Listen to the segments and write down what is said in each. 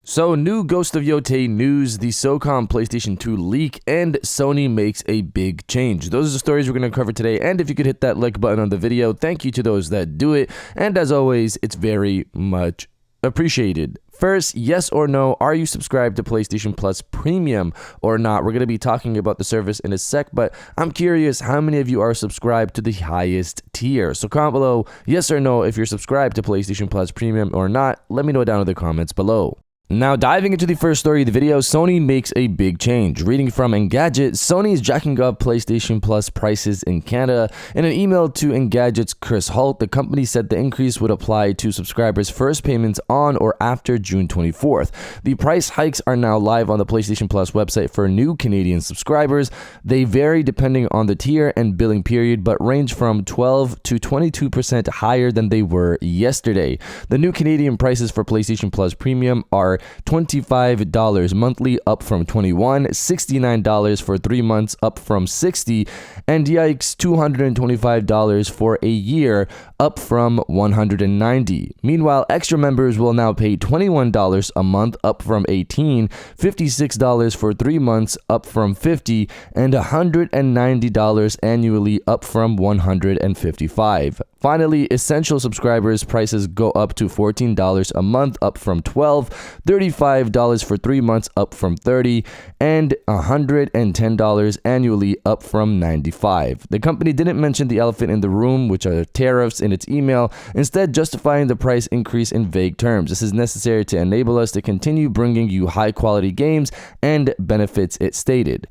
So, new Ghost of Yotei news, the Socom PlayStation 2 leak, and Sony makes a big change. Those are the stories we're going to cover today, and if you could hit that like button on the video, thank you to those that do it, and as always, it's very much appreciated. First, yes or no, are you subscribed to PlayStation Plus Premium or not? We're going to be talking about the service in a sec, but I'm curious how many of you are subscribed to the highest tier. So comment below, yes or no, if you're subscribed to PlayStation Plus Premium or not. Let me know down in the comments below. Now, diving into the first story of the video, Sony makes a big change. Reading from Engadget, Sony is jacking up PlayStation Plus prices in Canada. In an email to Engadget's Chris Holt, the company said the increase would apply to subscribers' first payments on or after June 24th. The price hikes are now live on the PlayStation Plus website for new Canadian subscribers. They vary depending on the tier and billing period, but range from 12 to 22% higher than they were yesterday. The new Canadian prices for PlayStation Plus Premium are $25 monthly, up from $21, $69 for 3 months, up from $60, and yikes, $225 for a year, up from $190. Meanwhile, extra members will now pay $21 a month, up from $18, $56 for 3 months, up from $50, and $190 annually, up from $155. Finally, essential subscribers prices go up to $14 a month, up from $12, $35 for 3 months, up from $30, and $110 annually, up from $95. The company didn't mention the elephant in the room, which are tariffs, in its email, instead justifying the price increase in vague terms. This is necessary to enable us to continue bringing you high-quality games and benefits, it stated.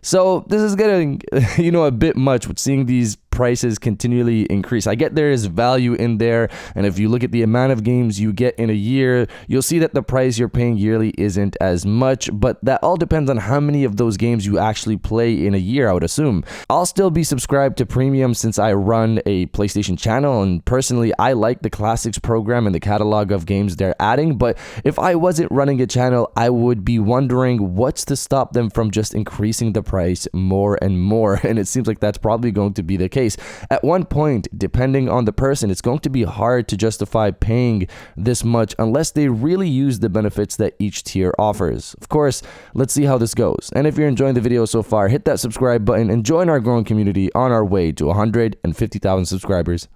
So this is getting, a bit much with seeing these prices continually increase. I get there is value in there, and if you look at the amount of games you get in a year, you'll see that the price you're paying yearly isn't as much, but that all depends on how many of those games you actually play in a year, I would assume. I'll still be subscribed to Premium since I run a PlayStation channel, and personally, I like the Classics program and the catalog of games they're adding, but if I wasn't running a channel, I would be wondering what's to stop them from just increasing the price more and more, and it seems like that's probably going to be the case. At one point, depending on the person, it's going to be hard to justify paying this much unless they really use the benefits that each tier offers. Of course, let's see how this goes. And if you're enjoying the video so far, hit that subscribe button and join our growing community on our way to 150,000 subscribers.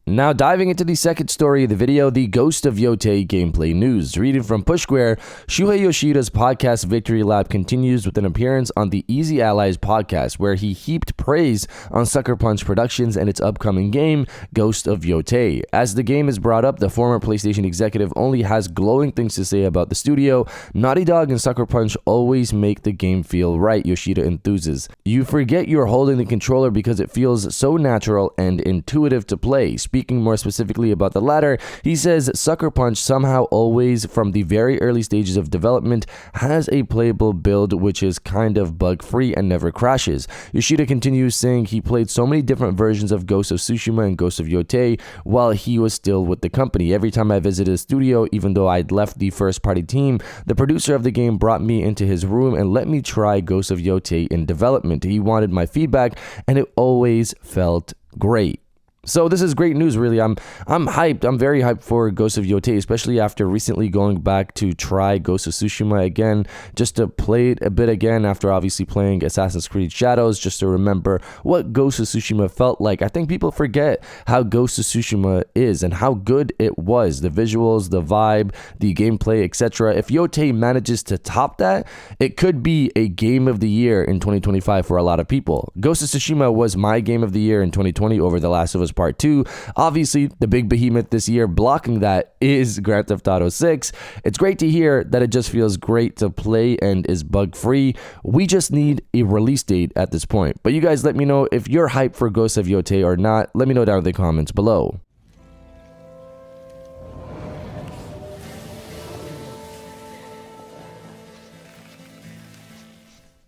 Now diving into the second story of the video, the Ghost of Yotei gameplay news. Reading from Pushsquare, Shuhei Yoshida's podcast Victory Lap continues with an appearance on the Easy Allies podcast, where he heaped praise on Sucker Punch Productions and its upcoming game, Ghost of Yotei. As the game is brought up, the former PlayStation executive only has glowing things to say about the studio. Naughty Dog and Sucker Punch always make the game feel right, Yoshida enthuses. You forget you're holding the controller because it feels so natural and intuitive to play. Speaking more specifically about the latter, he says Sucker Punch somehow always, from the very early stages of development, has a playable build which is kind of bug-free and never crashes. Yoshida continues saying he played so many different versions of Ghost of Tsushima and Ghost of Yotei while he was still with the company. Every time I visited the studio, even though I'd left the first-party team, the producer of the game brought me into his room and let me try Ghost of Yotei in development. He wanted my feedback, and it always felt great. So this is great news, really. I'm hyped. I'm very hyped for Ghost of Yotei, especially after recently going back to try Ghost of Tsushima again, just to play it a bit again after obviously playing Assassin's Creed Shadows, just to remember what Ghost of Tsushima felt like. I think people forget how Ghost of Tsushima is and how good it was. The visuals, the vibe, the gameplay, etc. If Yotei manages to top that, it could be a game of the year in 2025 for a lot of people. Ghost of Tsushima was my game of the year in 2020 over The Last of Us Part 2. Obviously, the big behemoth this year blocking that is Grand Theft Auto 6. It's great to hear that it just feels great to play and is bug-free. We just need a release date at this point. But you guys let me know if you're hyped for Ghost of Yotei or not. Let me know down in the comments below.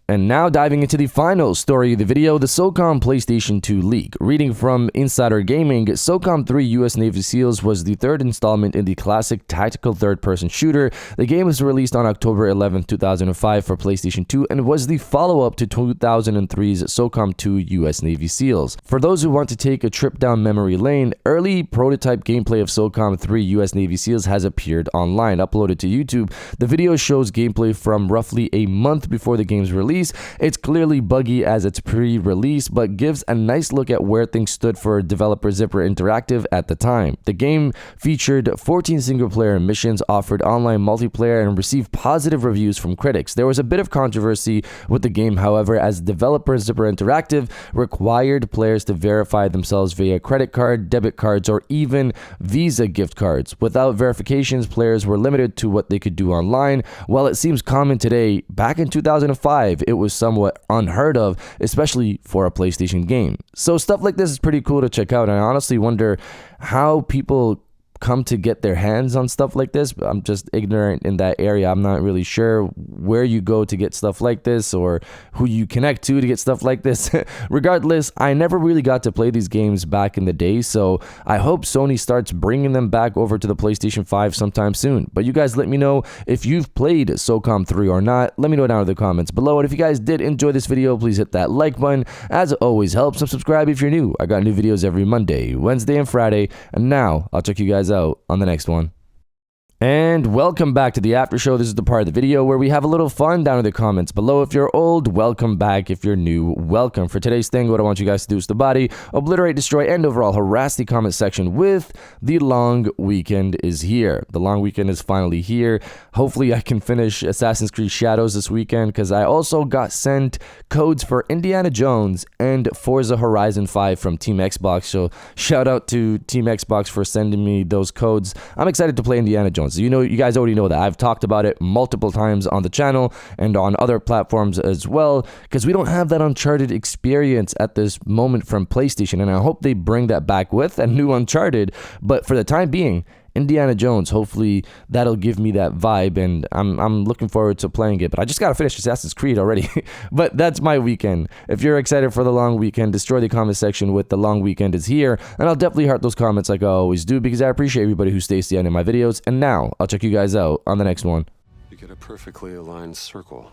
And now diving into the final story of the video, the Socom PlayStation 2 leak. Reading from Insider Gaming, Socom 3 US Navy SEALs was the third installment in the classic tactical third-person shooter. The game was released on October 11, 2005 for PlayStation 2 and was the follow-up to 2003's Socom 2 US Navy SEALs. For those who want to take a trip down memory lane, early prototype gameplay of Socom 3 US Navy SEALs has appeared online, uploaded to YouTube. The video shows gameplay from roughly a month before the game's release. It's clearly buggy as it's pre-release, but gives a nice look at where things stood for developer Zipper Interactive at the time. The game featured 14 single-player missions, offered online multiplayer, and received positive reviews from critics. There was a bit of controversy with the game, however, as developer Zipper Interactive required players to verify themselves via credit card, debit cards, or even Visa gift cards. Without verifications, players were limited to what they could do online. While it seems common today, back in 2005, it was somewhat unheard of, especially for a PlayStation game. So stuff like this is pretty cool to check out, and I honestly wonder how people come to get their hands on stuff like this. I'm just ignorant in that area. I'm not really sure where you go to get stuff like this or who you connect to get stuff like this. Regardless, I never really got to play these games back in the day, so I hope Sony starts bringing them back over to the PlayStation 5 sometime soon. But you guys let me know if you've played Socom 3 or not. Let me know down in the comments below. And if you guys did enjoy this video, please hit that like button, as it always helps, and subscribe if you're new. I got new videos every Monday, Wednesday, and Friday. And now I'll check you guys out on the next one. And welcome back to the after show. This is the part of the video where we have a little fun down in the comments below. If you're old, welcome back. If you're new, welcome. For today's thing, what I want you guys to do is the body, obliterate, destroy, and overall harass the comment section with the long weekend is here. The long weekend is finally here. Hopefully I can finish Assassin's Creed Shadows this weekend, because I also got sent codes for Indiana Jones and Forza Horizon 5 from Team Xbox. So shout out to Team Xbox for sending me those codes. I'm excited to play Indiana Jones. You know, you guys already know that. I've talked about it multiple times on the channel and on other platforms as well, because we don't have that Uncharted experience at this moment from PlayStation, and I hope they bring that back with a new Uncharted. But for the time being, Indiana Jones, hopefully that'll give me that vibe, and I'm looking forward to playing it. But I just gotta finish Assassin's Creed already. But that's my weekend. If you're excited for the long weekend, destroy the comment section with the long weekend is here, and I'll definitely heart those comments like I always do, because I appreciate everybody who stays to the end of my videos. And now I'll check you guys out on the next one. You get a perfectly aligned circle.